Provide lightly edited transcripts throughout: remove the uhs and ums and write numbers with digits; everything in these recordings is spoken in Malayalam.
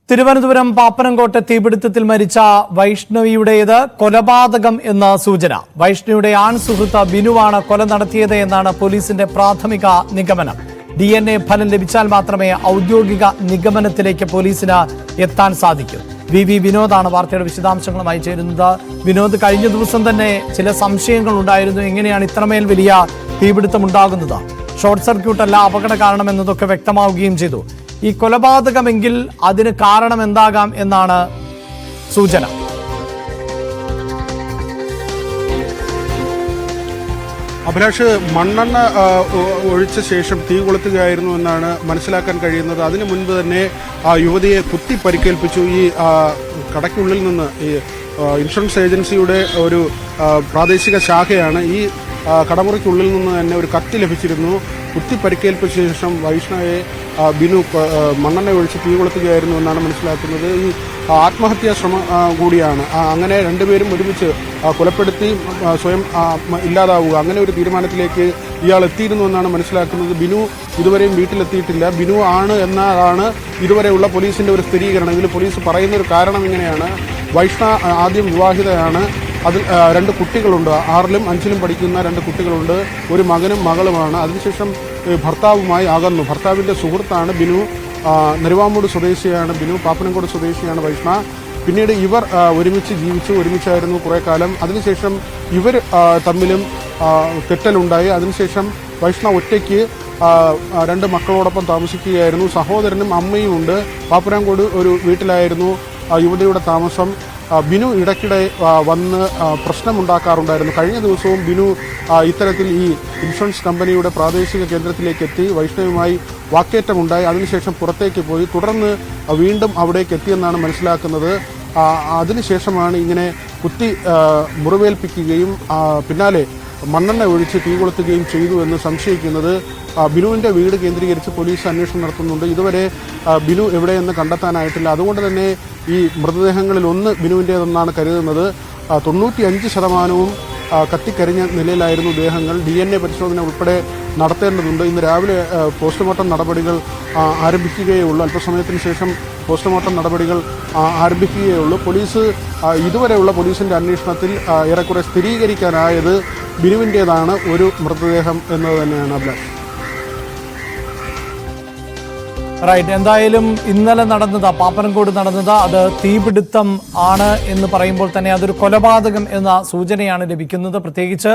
തിരുവനന്തപുരം പാപ്പനംകോട്ടെ തീപിടുത്തത്തിൽ മരിച്ച വൈഷ്ണവിയുടേത് കൊലപാതകം എന്ന സൂചന. വൈഷ്ണവിയുടെ ആൺ സുഹൃത്ത് ബിനുവാണ് കൊല നടത്തിയത് എന്നാണ് പോലീസിന്റെ പ്രാഥമിക നിഗമനം. DNA ഫലം ലഭിച്ചാൽ മാത്രമേ ഔദ്യോഗിക നിഗമനത്തിലേക്ക് പോലീസിന് എത്താൻ സാധിക്കൂ. വി വിനോദാണ് വാർത്തയുടെ വിശദാംശങ്ങളുമായി ചേരുന്നത്. വിനോദ്, കഴിഞ്ഞ ദിവസം തന്നെ ചില സംശയങ്ങൾ ഉണ്ടായിരുന്നു. എങ്ങനെയാണ് ഇത്രമേൽ വലിയ തീപിടുത്തം ഉണ്ടാകുന്നത്? ഷോർട്ട് സർക്യൂട്ട് അല്ല അപകട കാരണം എന്നതൊക്കെ വ്യക്തമാവുകയും ചെയ്തു. ഈ കൊലപാതകമെങ്കിൽ അതിന് കാരണം എന്താകാം എന്നാണ് സൂചന. അഭിലാഷ്, മണ്ണെണ്ണ ഒഴിച്ച ശേഷം തീ കൊളുത്തുകയായിരുന്നു എന്നാണ് മനസ്സിലാക്കാൻ കഴിയുന്നത്. അതിനു മുൻപ് തന്നെ ആ യുവതിയെ കുത്തി പരിക്കേൽപ്പിച്ചു. ഈ കടയ്ക്കുള്ളിൽ നിന്ന് ഈ ഇൻഷുറൻസ് ഏജൻസിയുടെ ഒരു പ്രാദേശിക ശാഖയാണ്. ഈ കടമുറിക്കുള്ളിൽ നിന്ന് തന്നെ ഒരു കത്തി ലഭിച്ചിരുന്നു. കുത്തി പരിക്കേൽപ്പിച്ച ശേഷം വൈഷ്ണവയെ ബിനു മണ്ണെണ്ണ ഒഴിച്ച് തീ കൊളുത്തുകയായിരുന്നു എന്നാണ് മനസ്സിലാക്കുന്നത്. ഈ ആത്മഹത്യാ ശ്രമം കൂടിയാണ്. അങ്ങനെ രണ്ടുപേരും ഒരുമിച്ച് കൊലപ്പെടുത്തി സ്വയം ഇല്ലാതാവുക, അങ്ങനെ ഒരു തീരുമാനത്തിലേക്ക് ഇയാൾ എത്തിയിരുന്നു എന്നാണ് മനസ്സിലാക്കുന്നത്. ബിനു ഇതുവരെയും വീട്ടിലെത്തിയിട്ടില്ല. ബിനു ആണ് എന്നതാണ് ഇതുവരെയുള്ള പോലീസിന്റെ ഒരു സ്ഥിരീകരണം. ഇതിൽ പോലീസ് പറയുന്ന ഒരു കാരണം ഇങ്ങനെയാണ്: വൈഷ്ണവ ആദ്യം വിവാഹിതയാണ്. അതിൽ 2 കുട്ടികളുണ്ട്. 6ലും 5ലും പഠിക്കുന്ന 2 കുട്ടികളുണ്ട്. ഒരു മകനും മകളുമാണ്. അതിനുശേഷം ഭർത്താവുമായി അകന്നു. ഭർത്താവിൻ്റെ സുഹൃത്താണ് ബിനു. നെരുവാമൂട് സ്വദേശിയാണ് ബിനു. പാപ്പനംകോട് സ്വദേശിയാണ് വൈഷ്ണ. പിന്നീട് ഇവർ ഒരുമിച്ച് ജീവിച്ചു, ഒരുമിച്ചായിരുന്നു കുറേ കാലം. അതിനുശേഷം ഇവർ തമ്മിലും തെറ്റലുണ്ടായി. അതിനുശേഷം വൈഷ്ണ ഒറ്റയ്ക്ക് 2 മക്കളോടൊപ്പം താമസിക്കുകയായിരുന്നു. സഹോദരനും അമ്മയും ഉണ്ട്. പാപ്പനംകോട് ഒരു വീട്ടിലായിരുന്നു യുവതിയുടെ താമസം. ബിനു ഇടയ്ക്കിടെ വന്ന് പ്രശ്നമുണ്ടാക്കാറുണ്ടായിരുന്നു. കഴിഞ്ഞ ദിവസവും ബിനു ഇത്തരത്തിൽ ഈ ഇൻഷുറൻസ് കമ്പനിയുടെ പ്രാദേശിക കേന്ദ്രത്തിലേക്ക് എത്തി വൈഷ്ണവുമായി വാക്കേറ്റമുണ്ടായി. അതിനുശേഷം പുറത്തേക്ക് പോയി. തുടർന്ന് വീണ്ടും അവിടേക്ക് എത്തിയെന്നാണ് മനസ്സിലാക്കുന്നത്. അതിനുശേഷമാണ് ഇങ്ങനെ കുത്തി മുറിവേൽപ്പിക്കുകയും പിന്നാലെ മണ്ണെണ്ണ ഒഴിച്ച് തീ കൊളുത്തുകയും ചെയ്തു എന്ന് സംശയിക്കുന്നത്. ബിനുവിൻ്റെ വീട് കേന്ദ്രീകരിച്ച് പോലീസ് അന്വേഷണം നടത്തുന്നുണ്ട്. ഇതുവരെ ബിനു എവിടെയെന്ന് കണ്ടെത്താനായിട്ടില്ല. അതുകൊണ്ട് തന്നെ ഈ മൃതദേഹങ്ങളിൽ ഒന്ന് ബിനുവിൻ്റേതെന്നാണ് കരുതുന്നത്. 95% കത്തിക്കരിഞ്ഞ നിലയിലായിരുന്നു ദേഹങ്ങൾ. DNA പരിശോധന ഉൾപ്പെടെ നടത്തേണ്ടതുണ്ട്. ഇന്ന് രാവിലെ പോസ്റ്റ്മോർട്ടം നടപടികൾ ആരംഭിക്കുകയുള്ളൂ. അല്പസമയത്തിന് ശേഷം പോസ്റ്റ്മോർട്ടം നടപടികൾ ആരംഭിക്കുകയുള്ളൂ. പോലീസ് ഇതുവരെയുള്ള പോലീസിൻ്റെ അന്വേഷണത്തിൽ ഏറെക്കുറെ സ്ഥിരീകരിക്കാനായത് ബിനുവിൻ്റേതാണ് ഒരു മൃതദേഹം എന്നത് തന്നെയാണ്. അഭിലാഷ്, റൈറ്റ്. എന്തായാലും ഇന്നലെ നടന്നത്, പാപ്പനംകോട് നടന്നത്, അത് തീപിടുത്തം ആണ് എന്ന് പറയുമ്പോൾ തന്നെ അതൊരു കൊലപാതകം എന്ന സൂചനയാണ് ലഭിക്കുന്നത്. പ്രത്യേകിച്ച്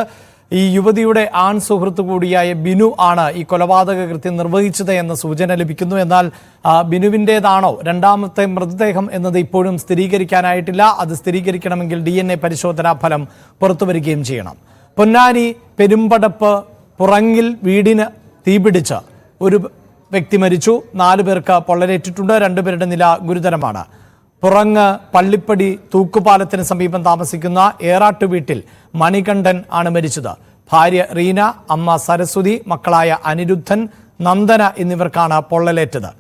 ഈ യുവതിയുടെ ആൺ സുഹൃത്ത് കൂടിയായ ബിനു ആണ് ഈ കൊലപാതക കൃത്യം നിർവഹിച്ചത് എന്ന സൂചന ലഭിക്കുന്നു. എന്നാൽ ബിനുവിൻ്റേതാണോ രണ്ടാമത്തെ മൃതദേഹം എന്നത് ഇപ്പോഴും സ്ഥിരീകരിക്കാനായിട്ടില്ല. അത് സ്ഥിരീകരിക്കണമെങ്കിൽ DNA പരിശോധനാ ഫലം പുറത്തുവരികയും ചെയ്യണം. പൊന്നാനി പെരുമ്പടപ്പ് പുറങ്ങിൽ വീടിന് തീപിടിച്ച് ഒരു വ്യക്തി മരിച്ചു. 4 പേർക്ക് പൊള്ളലേറ്റിട്ടുണ്ട്. 2 പേരുടെ നില ഗുരുതരമാണ്. പുറങ്ങ് പള്ളിപ്പടി തൂക്കുപാലത്തിന് സമീപം താമസിക്കുന്ന ഏറാട്ട് വീട്ടിൽ മണികണ്ഠൻ ആണ് മരിച്ചത്. ഭാര്യ റീന, അമ്മ സരസ്വതി, മക്കളായ അനിരുദ്ധൻ, നന്ദന എന്നിവർക്കാണ് പൊള്ളലേറ്റത്.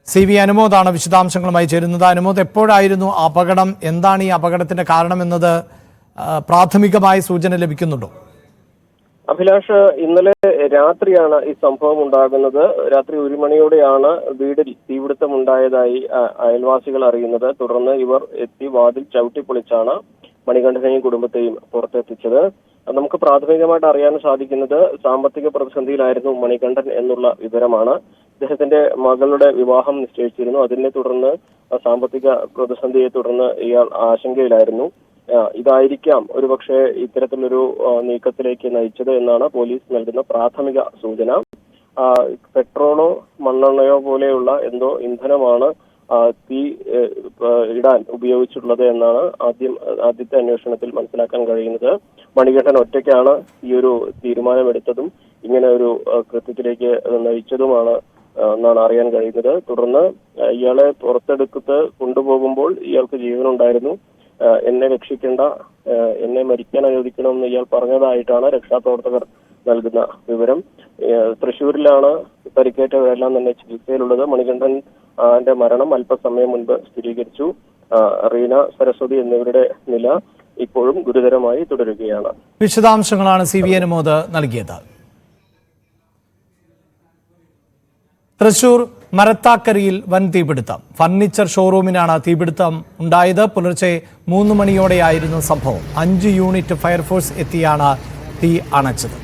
CV അനുമോദാണ് വിശദാംശങ്ങളുമായി ചേരുന്നത്. അനുമോദ്, എപ്പോഴായിരുന്നു അപകടം? എന്താണ് ഈ അപകടത്തിന്റെ കാരണമെന്നത് പ്രാഥമികമായ സൂചന ലഭിക്കുന്നുണ്ടോ? അഭിലാഷ്, ഇന്നലെ രാത്രിയാണ് ഈ സംഭവം ഉണ്ടാകുന്നത്. രാത്രി 1 മണിയോടെയാണ് വീടിൽ തീപിടുത്തം ഉണ്ടായതായി അയൽവാസികൾ അറിയുന്നത്. തുടർന്ന് ഇവർ എത്തി വാതിൽ ചവിട്ടിപ്പൊളിച്ചാണ് മണികണ്ഠനെയും കുടുംബത്തെയും പുറത്തെത്തിച്ചത്. നമുക്ക് പ്രാഥമികമായിട്ട് അറിയാൻ സാധിക്കുന്നത് സാമ്പത്തിക പ്രതിസന്ധിയിലായിരുന്നു മണികണ്ഠൻ എന്നുള്ള വിവരമാണ്. ഇദ്ദേഹത്തിന്റെ മകളുടെ വിവാഹം നിശ്ചയിച്ചിരുന്നു. അതിനെ തുടർന്ന് സാമ്പത്തിക പ്രതിസന്ധിയെ തുടർന്ന് ഇയാൾ ആശങ്കയിലായിരുന്നു. ഇതായിരിക്കാം ഒരുപക്ഷെ ഇത്തരത്തിലൊരു നീക്കത്തിലേക്ക് നയിച്ചത് എന്നാണ് പോലീസ് നൽകുന്ന പ്രാഥമിക സൂചന. പെട്രോളോ മണ്ണെണ്ണയോ പോലെയുള്ള എന്തോ ഇന്ധനമാണ് തീ ഇടാൻ ഉപയോഗിച്ചിട്ടുള്ളത് എന്നാണ് ആദ്യത്തെ അന്വേഷണത്തിൽ മനസ്സിലാക്കാൻ കഴിയുന്നത്. മണികണ്ഠൻ ഒറ്റയ്ക്കാണ് ഈ ഒരു തീരുമാനമെടുത്തതും ഇങ്ങനെ ഒരു കൃത്യത്തിലേക്ക് നയിച്ചതുമാണ് എന്നാണ് അറിയാൻ കഴിയുന്നത്. തുടർന്ന് ഇയാളെ പുറത്തെടുത്ത് കൊണ്ടുപോകുമ്പോൾ ഇയാൾക്ക് ജീവനുണ്ടായിരുന്നു. എന്നെ രക്ഷിക്കേണ്ട, എന്നെ മരിക്കാൻ അനുവദിക്കണമെന്ന് ഇയാൾ പറഞ്ഞതായിട്ടാണ് രക്ഷാപ്രവർത്തകർ നൽകുന്ന വിവരം. തൃശ്ശൂരിലാണ് പരിക്കേറ്റവരെല്ലാം തന്നെ ചികിത്സയിലുള്ളത്. മണികണ്ഠന്റെ മരണം അല്പസമയം മുൻപ് സ്ഥിരീകരിച്ചു. റീന, സരസ്വതി എന്നിവരുടെ നില ഇപ്പോഴും ഗുരുതരമായി തുടരുകയാണ്. വിശദാംശങ്ങളാണ് CV അനുമോദ് നൽകിയത്. തൃശൂർ മരത്താക്കരിയിൽ വൻ തീപിടുത്തം. ഫർണിച്ചർ ഷോറൂമിനാണ് തീപിടുത്തം ഉണ്ടായത്. പുലർച്ചെ 3 മണിയോടെയായിരുന്നു സംഭവം. 5 യൂണിറ്റ് ഫയർഫോഴ്സ് എത്തിയാണ് തീ അണച്ചത്.